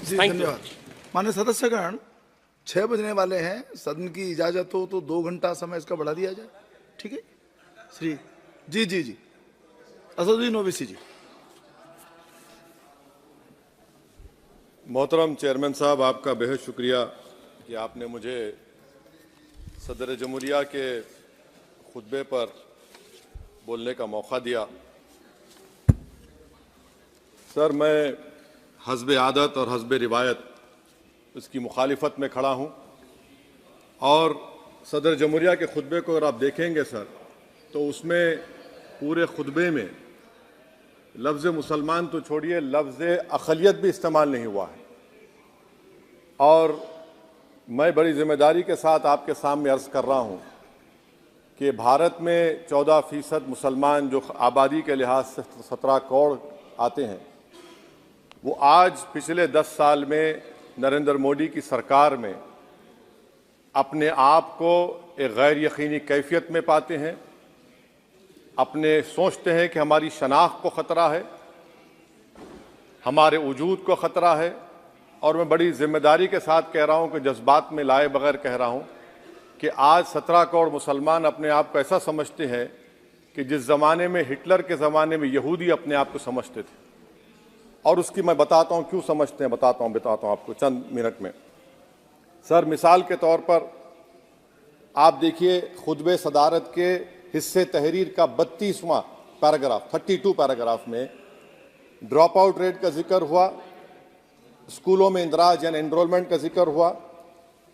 जी धन्यवाद। माननीय सदस्यगण, 6 बजने वाले हैं। सदन की इजाजत हो तो 2 घंटा समय इसका बढ़ा दिया जाए। ठीक है श्री जी असदुद्दीन ओवैसी जी। मोहतरम चेयरमैन साहब, आपका बेहद शुक्रिया कि आपने मुझे सदर जमहूरिया के खुतबे पर बोलने का मौका दिया। सर, मैं हस्ब आदत और हस्ब रिवायत उसकी मुखालिफत में खड़ा हूँ और सदर जमहूरिया के खुतबे को अगर आप देखेंगे सर, तो उसमें पूरे खुतबे में लफ्ज़ मुसलमान तो छोड़िए, लफ्ज़ अक़लियत भी इस्तेमाल नहीं हुआ है। और मैं बड़ी ज़िम्मेदारी के साथ आपके सामने अर्ज़ कर रहा हूँ कि भारत में 14% मुसलमान जो आबादी के लिहाज से 17 करोड़ आते हैं, वो आज पिछले 10 साल में नरेंद्र मोदी की सरकार में अपने आप को एक गैर यकीनी कैफियत में पाते हैं। अपने सोचते हैं कि हमारी शनाख्त को ख़तरा है, हमारे वजूद को ख़तरा है। और मैं बड़ी ज़िम्मेदारी के साथ कह रहा हूँ कि जज्बात में लाए बगैर कह रहा हूँ कि आज 17 करोड़ मुसलमान अपने आप को ऐसा समझते हैं कि जिस ज़माने में हिटलर के ज़माने में यहूदी अपने आप को समझते थे। और उसकी मैं बताता हूँ क्यों समझते हैं, बताता हूँ आपको चंद मिनट में। सर, मिसाल के तौर पर आप देखिए खुतबे सदारत के हिस्से तहरीर का 32वां पैराग्राफ 32 पैराग्राफ में ड्रॉप आउट रेट का जिक्र हुआ, स्कूलों में इंदराज यानी एनरोलमेंट का जिक्र हुआ,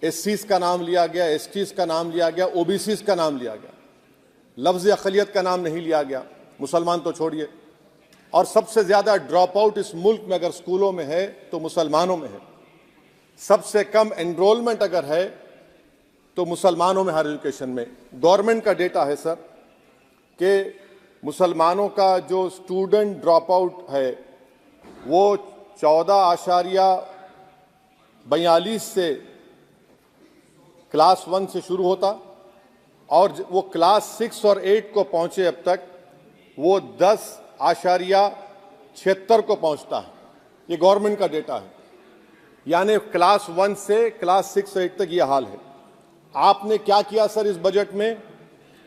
एससीज का नाम लिया गया, एसटीज का नाम लिया गया, ओबीसीज का नाम लिया गया, लफ्ज़ अक़लियत का नाम नहीं लिया गया, मुसलमान तो छोड़िए। और सबसे ज़्यादा ड्रॉप आउट इस मुल्क में अगर स्कूलों में है तो मुसलमानों में है। सबसे कम एनरोलमेंट अगर है तो मुसलमानों में हायर एजुकेशन में। गवर्नमेंट का डेटा है सर कि मुसलमानों का जो स्टूडेंट ड्रॉप आउट है वो 14.42 से क्लास 1 से शुरू होता और वो क्लास 6 और 8 को पहुंचे अब तक वो 10.76 को पहुंचता है। ये गवर्नमेंट का डेटा है, यानी क्लास 1 से क्लास 6 8 तक ये हाल है। आपने क्या किया सर इस बजट में?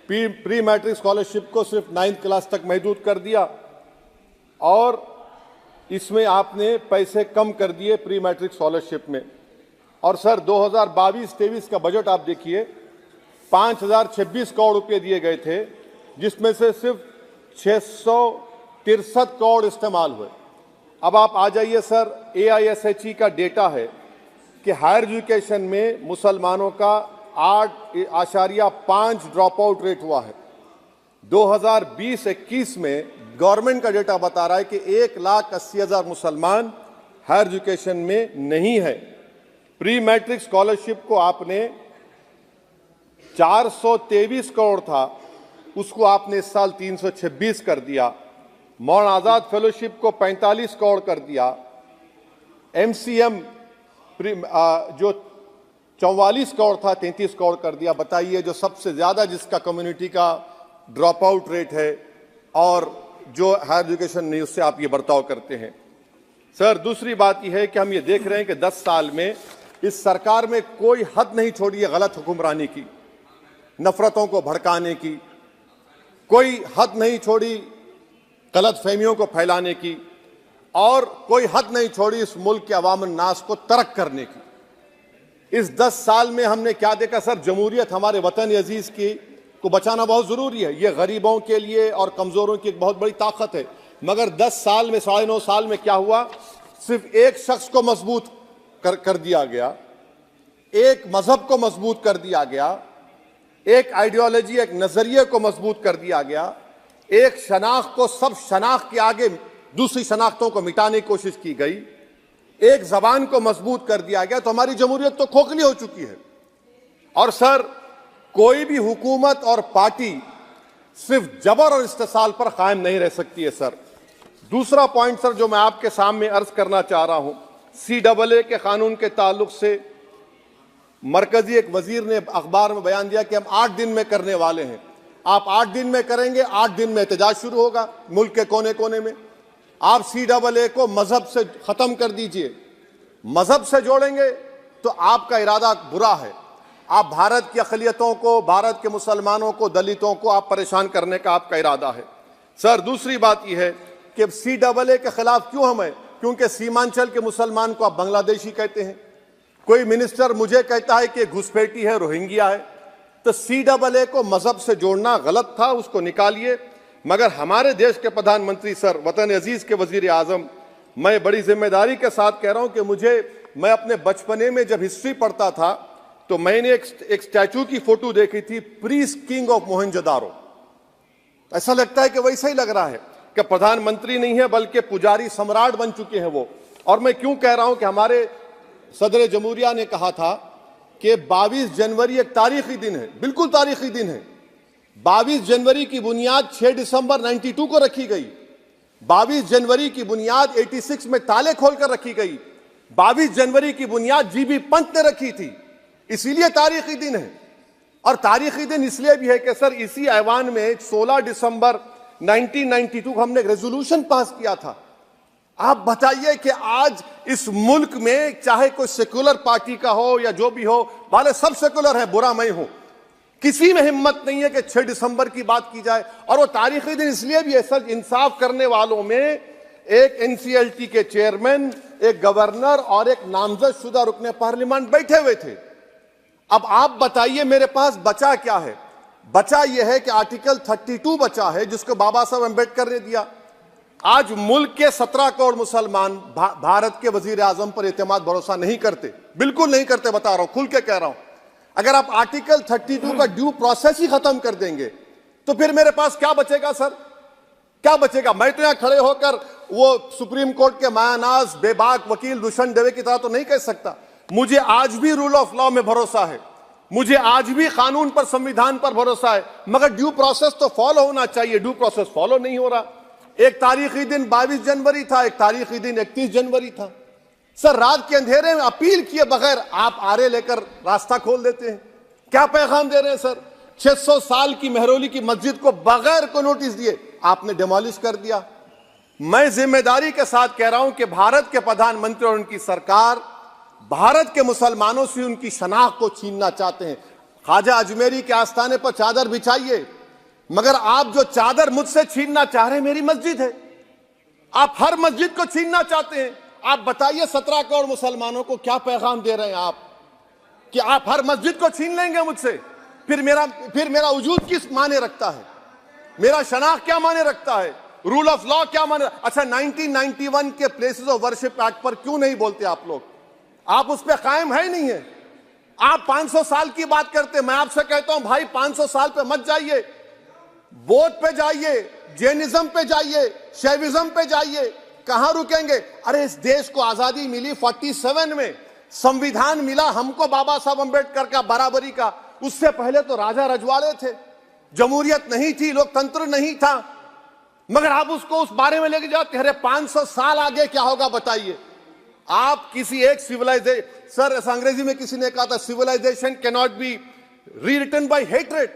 प्री मैट्रिक स्कॉलरशिप को सिर्फ 9th क्लास तक महदूद कर दिया और इसमें आपने पैसे कम कर दिए प्री मैट्रिक स्कॉलरशिप में। और सर 2022-23 का बजट आप देखिए, 5026 करोड़ रुपए दिए गए थे, जिसमें से सिर्फ 663 करोड़ इस्तेमाल हुए। अब आप आ जाइए सर, AISHE का डेटा है कि हायर एजुकेशन में मुसलमानों का 8.5 ड्रॉप आउट रेट हुआ है। 2020-21 में गवर्नमेंट का डेटा बता रहा है कि 1,80,000 मुसलमान हायर एजुकेशन में नहीं है। प्री मैट्रिक स्कॉलरशिप को आपने 423 करोड़ था, उसको आपने इस साल 326 कर दिया। मौलाना आज़ाद फेलोशिप को 45 करोड़ कर दिया। MCM जो 44 करोड़ था 33 करोड़ कर दिया। बताइए, जो सबसे ज़्यादा जिसका कम्युनिटी का ड्रॉप आउट रेट है और जो हायर एजुकेशन नहीं, उससे आप ये बर्ताव करते हैं। सर, दूसरी बात यह है कि हम ये देख रहे हैं कि 10 साल में इस सरकार में कोई हद नहीं छोड़ी है गलत हुक्मरानी की, नफरतों को भड़काने की, कोई हद नहीं छोड़ी गलत फहमियों को फैलाने की, और कोई हद नहीं छोड़ी इस मुल्क के अवाम नास को तर्क करने की। इस 10 साल में हमने क्या देखा सर? जमहूरियत हमारे वतन अजीज की को बचाना बहुत ज़रूरी है। ये गरीबों के लिए और कमज़ोरों की एक बहुत बड़ी ताकत है। मगर 10 साल में 9.5 साल में क्या हुआ? सिर्फ एक शख्स को मजबूत कर दिया गया, एक मजहब को मजबूत कर दिया गया, एक आइडियोलॉजी, एक नज़रिए को मजबूत कर दिया गया, एक शनाख्त को सब शनाख्त के आगे दूसरी शनाख्तों को मिटाने की कोशिश की गई, एक जबान को मजबूत कर दिया गया। तो हमारी जमहूरियत तो खोखली हो चुकी है। और सर, कोई भी हुकूमत और पार्टी सिर्फ जबर और इस्तेसाल पर कायम नहीं रह सकती है सर। दूसरा पॉइंट सर जो मैं आपके सामने अर्ज करना चाह रहा हूं, CAA के कानून के ताल्लुक से मरकजी एक वजीर ने अखबार में बयान दिया कि हम 8 दिन में करने वाले हैं। आप 8 दिन में करेंगे, 8 दिन में एहतजाज शुरू होगा मुल्क के कोने कोने में। आप CAA को मजहब से खत्म कर दीजिए, मजहब से जोड़ेंगे तो आपका इरादा बुरा है। आप भारत की अक़लियतों को, भारत के मुसलमानों को, दलितों को आप परेशान करने का आपका इरादा है। सर, दूसरी बात यह है कि CAA के खिलाफ क्यों हम हैं? क्योंकि सीमांचल के मुसलमान को आप बांग्लादेशी कहते हैं। कोई मिनिस्टर मुझे कहता है कि घुसपैठी है, रोहिंग्या है। तो CAA को मजहब से जोड़ना गलत था, उसको निकालिए। मगर हमारे देश के प्रधानमंत्री सर, वतन अजीज के वजीर आजम, मैं बड़ी जिम्मेदारी के साथ कह रहा हूं कि मैं अपने बचपने में जब हिस्ट्री पढ़ता था तो मैंने एक स्टैचू की फोटो देखी थी, प्रीस्ट किंग ऑफ मोहनजोदारो। ऐसा लगता है कि वैसा ही लग रहा है कि प्रधानमंत्री नहीं है बल्कि पुजारी सम्राट बन चुके हैं वो। और मैं क्यों कह रहा हूं कि हमारे सदर जमहूरिया ने कहा था कि 22 जनवरी एक तारीखी दिन है, बिल्कुल तारीखी दिन है। 22 जनवरी की बुनियाद 6 दिसंबर 92 को रखी गई। 22 जनवरी की बुनियाद 86 में ताले खोलकर रखी गई। 22 जनवरी की बुनियाद GB पंत ने रखी थी, इसीलिए तारीखी दिन है। और तारीखी दिन इसलिए भी है कि सर, इसी ऐवान में 16 दिसंबर 1992 को हमने एक रेजोल्यूशन पास किया था। आप बताइए कि आज इस मुल्क में चाहे कोई सेकुलर पार्टी का हो या जो भी हो, वाले सब सेकुलर है, बुरा मैं हूं, किसी में हिम्मत नहीं है कि 6 दिसंबर की बात की जाए। और वो तारीखी दिन इसलिए भी है सर, इंसाफ करने वालों में एक NCLT के चेयरमैन, एक गवर्नर और एक नामजद शुदा रुकने पार्लियामेंट बैठे हुए थे। अब आप बताइए मेरे पास बचा क्या है? बचा यह है कि आर्टिकल 32 बचा है, जिसको बाबा साहब अम्बेडकर ने दिया। आज मुल्क के 17 करोड़ मुसलमान भारत के वजीर आजम पर एतमाद भरोसा नहीं करते, बिल्कुल नहीं करते, बता रहा हूं, खुल के कह रहा हूं। अगर आप आर्टिकल 32 का ड्यू प्रोसेस ही खत्म कर देंगे तो फिर मेरे पास क्या बचेगा सर? क्या बचेगा? मैं तो यहां खड़े होकर वो सुप्रीम कोर्ट के मायानाज बेबाक वकील दुष्यंत दवे की तरह तो नहीं कह सकता। मुझे आज भी रूल ऑफ लॉ में भरोसा है, मुझे आज भी कानून पर, संविधान पर भरोसा है, मगर ड्यू प्रोसेस तो फॉलो होना चाहिए। ड्यू प्रोसेस फॉलो नहीं हो रहा। एक तारीखी दिन 22 जनवरी था, एक तारीखी दिन 31 जनवरी था। सर, रात के अंधेरे में अपील किए बगैर आप आरे लेकर रास्ता खोल देते हैं। क्या पैगाम दे रहे हैं सर? 600 साल की मेहरौली की मस्जिद को बगैर कोई नोटिस दिए आपने डिमोलिश कर दिया। मैं जिम्मेदारी के साथ कह रहा हूं कि भारत के प्रधानमंत्री और उनकी सरकार भारत के मुसलमानों से उनकी शनाख्त को छीनना चाहते हैं। ख्वाजा अजमेरी के आस्थाने पर चादर बिछाइए, मगर आप जो चादर मुझसे छीनना चाह रहे हैं, मेरी मस्जिद है, आप हर मस्जिद को छीनना चाहते हैं। आप बताइए 17 करोड़ मुसलमानों को क्या पैगाम दे रहे हैं आप कि आप हर मस्जिद को छीन लेंगे मुझसे? फिर मेरा वजूद किस माने रखता है? मेरा शनाख्त क्या माने रखता है? रूल ऑफ लॉ क्या माने? अच्छा, 1991 के प्लेसेस ऑफ वर्शिप एक्ट पर क्यों नहीं बोलते आप लोग? आप उस पर कायम है नहीं है। आप 500 साल की बात करते, मैं आपसे कहता हूं भाई 500 साल पे मत जाइए, बौद्ध पे जाइए, जैनिज्म पे जाइए, शैविज्म पे जाइए, कहां रुकेंगे? अरे इस देश को आजादी मिली 47 में, संविधान मिला हमको बाबा साहब अम्बेडकर का, बराबरी का। उससे पहले तो राजा रजवाड़े थे, जमहूरियत नहीं थी, लोकतंत्र नहीं था, मगर आप उसको उस बारे में लेके जाते। अरे 500 साल आगे क्या होगा बताइए? आप किसी एक सिविलाइजेशन, सर ऐसा अंग्रेजी में किसी ने कहा था, civilisation can not be rewritten by hatred,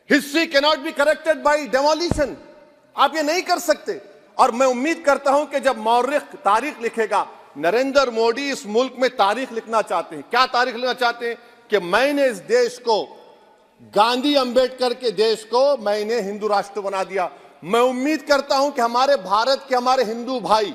history can not be corrected by demolition. आप ये नहीं कर सकते। और मैं उम्मीद करता हूं कि जब मौर्रिख तारीख लिखेगा, नरेंद्र मोदी इस मुल्क में तारीख लिखना चाहते हैं। क्या तारीख लिखना चाहते हैं? कि मैंने इस देश को, गांधी अंबेडकर के देश को मैंने हिंदू राष्ट्र बना दिया। मैं उम्मीद करता हूं कि हमारे भारत के हमारे हिंदू भाई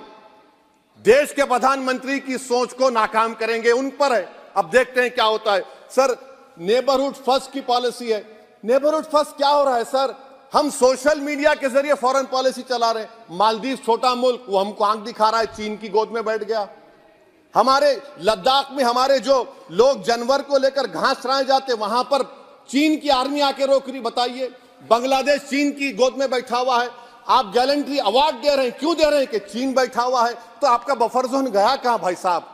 देश के प्रधानमंत्री की सोच को नाकाम करेंगे, उन पर है। अब देखते हैं क्या होता है। सर, नेबरहुड फर्स्ट की पॉलिसी है। नेबरहुड फर्स्ट क्या हो रहा है सर? हम सोशल मीडिया के जरिए फॉरेन पॉलिसी चला रहे हैं। मालदीव छोटा मुल्क, वो हमको आंख दिखा रहा है, चीन की गोद में बैठ गया। हमारे लद्दाख में हमारे जो लोग जानवर को लेकर घास चराए जाते, वहां पर चीन की आर्मी आके रोक रही। बताइए, बांग्लादेश चीन की गोद में बैठा हुआ है। आप गैलेंट्री अवार्ड दे रहे हैं, क्यों दे रहे हैं? कि चीन बैठा हुआ है। तो आपका बफर जोन गया कहां भाई साहब?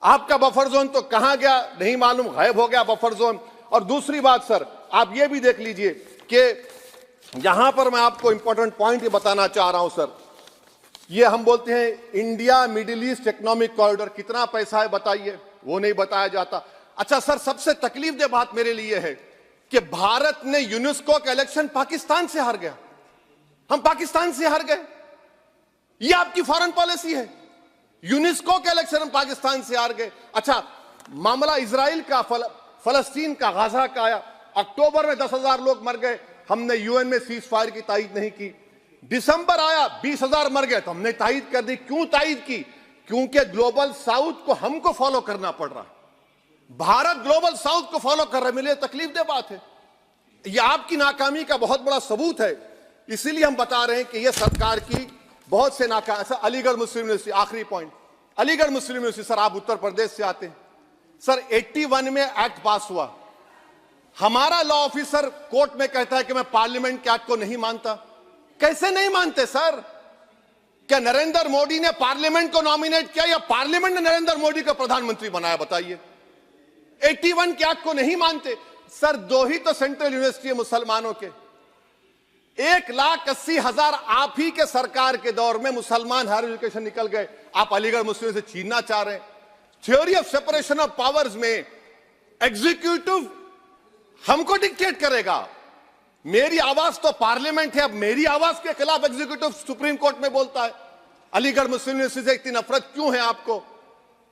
आपका बफर जोन तो कहां गया नहीं मालूम, गायब हो गया बफर जोन। और दूसरी बात सर, आप ये भी देख लीजिए कि यहां पर मैं आपको इंपॉर्टेंट पॉइंट ये बताना चाह रहा हूं सर। ये हम बोलते हैं India middle east economic corridor, कितना पैसा है बताइए? वो नहीं बताया जाता। अच्छा सर, सबसे तकलीफ दे बात मेरे लिए है कि भारत ने यूनेस्को का इलेक्शन पाकिस्तान से हार गया। हम पाकिस्तान से हार गए। ये आपकी फॉरेन पॉलिसी है। यूनेस्को के इलेक्शन में पाकिस्तान से हार गए। अच्छा, मामला इजराइल का, फलस्तीन का, गाजा का आया, अक्टूबर में 10,000 लोग मर गए, हमने यूएन में सीज फायर की तायीद नहीं की। दिसंबर आया, 20,000 मर गए, तो हमने तायीद कर दी। क्यों तायीद की? क्योंकि ग्लोबल साउथ को हमको फॉलो करना पड़ रहा है। भारत ग्लोबल साउथ को फॉलो कर रहे, मेरे लिए तकलीफ दे बात है। यह आपकी नाकामी का बहुत बड़ा सबूत है। इसीलिए हम बता रहे हैं कि यह सरकार की बहुत से नाकाम। अच्छा, अलीगढ़ मुस्लिम यूनिवर्सिटी, आखिरी पॉइंट, अलीगढ़ मुस्लिम यूनिवर्सिटी। सर, आप उत्तर प्रदेश से आते हैं। सर, 81 में एक्ट पास हुआ। हमारा लॉ ऑफिसर कोर्ट में कहता है कि मैं पार्लियामेंट के एक्ट को नहीं मानता। कैसे नहीं मानते सर? क्या नरेंद्र मोदी ने पार्लियामेंट को नॉमिनेट किया या पार्लियामेंट ने नरेंद्र मोदी को प्रधानमंत्री बनाया? बताइए। 81 के एक्ट को नहीं मानते। सर, 2 ही तो सेंट्रल यूनिवर्सिटी है मुसलमानों के। 1,80,000 आप ही के सरकार के दौर में मुसलमान हायर एजुकेशन निकल गए। आप अलीगढ़ मुस्लिम से छीनना चाह रहे हैं। Theory of separation of powers में एग्जीक्यूटिव हमको डिक्टेट करेगा। मेरी आवाज तो पार्लियामेंट है, अब मेरी आवाज के खिलाफ एग्जीक्यूटिव सुप्रीम कोर्ट में बोलता है। अलीगढ़ मुस्लिम यूनिवर्सिटी से इतनी नफरत क्यों है आपको?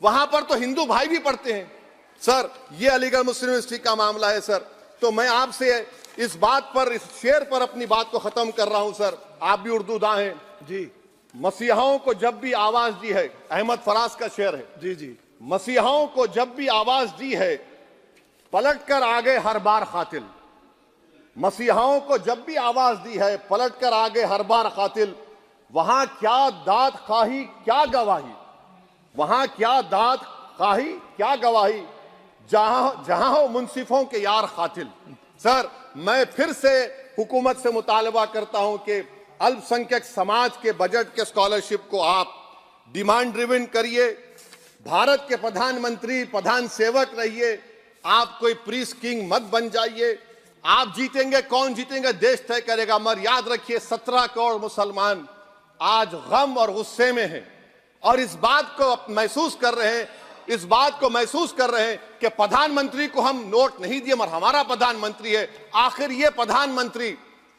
वहां पर तो हिंदू भाई भी पढ़ते हैं। सर, ये अलीगढ़ मुस्लिम यूनिवर्सिटी का मामला है सर। तो मैं आपसे इस बात पर, इस शेर पर अपनी बात को खत्म कर रहा हूं सर। आप भी उर्दूदां हैं जी। मसीहाओं को जब भी आवाज दी है, अहमद फराज का शेर है जी जी। मसीहाओं को जब भी आवाज दी है, पलट कर आ गए हर बार कातिल। मसीहाओं को जब भी आवाज दी है, पलट कर आ गए हर बार कातिल। वहां क्या दाद खाही क्या गवाही, वहां क्या दाद खाही क्या गवाही, जहां हो मुंसिफों के यार कातिल। सर, मैं फिर से हुकूमत से मुतालबा करता हूं कि अल्पसंख्यक समाज के बजट के स्कॉलरशिप को आप डिमांड ड्रिवन करिए। भारत के प्रधानमंत्री प्रधान सेवक रहिए। आप कोई प्रीस किंग मत बन जाइए। आप जीतेंगे, कौन जीतेंगे देश तय करेगा। मगर याद रखिए, 17 करोड़ मुसलमान आज गम और गुस्से में हैं और इस बात को महसूस कर रहे हैं, इस बात को महसूस कर रहे हैं कि प्रधानमंत्री को हम नोट नहीं दिए, मगर हमारा प्रधानमंत्री है। आखिर ये प्रधानमंत्री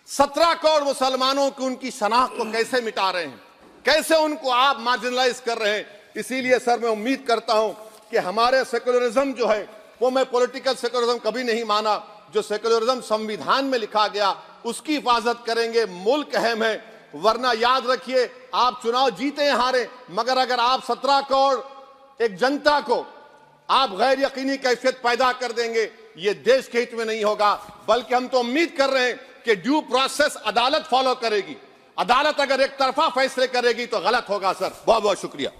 17 करोड़ मुसलमानों की उनकी शनाख्त को कैसे मिटा रहे हैं, कैसे उनको आप मार्जिनलाइज कर रहे हैं। इसीलिए सर, मैं उम्मीद करता हूं कि हमारे सेक्युलरिज्म जो है, वो मैं पॉलिटिकल सेक्युलरिज्म कभी नहीं माना। जो सेक्युलरिज्म संविधान में लिखा गया, उसकी हिफाजत करेंगे। मुल्क अहम है, वरना याद रखिए, आप चुनाव जीते हैं हारे, मगर अगर आप 17 करोड़ एक जनता को आप गैर यकीनी कैफियत पैदा कर देंगे, ये देश के हित में नहीं होगा। बल्कि हम तो उम्मीद कर रहे हैं कि ड्यू प्रोसेस अदालत फॉलो करेगी। अदालत अगर एक तरफा फैसले करेगी तो गलत होगा। सर, बहुत बहुत शुक्रिया।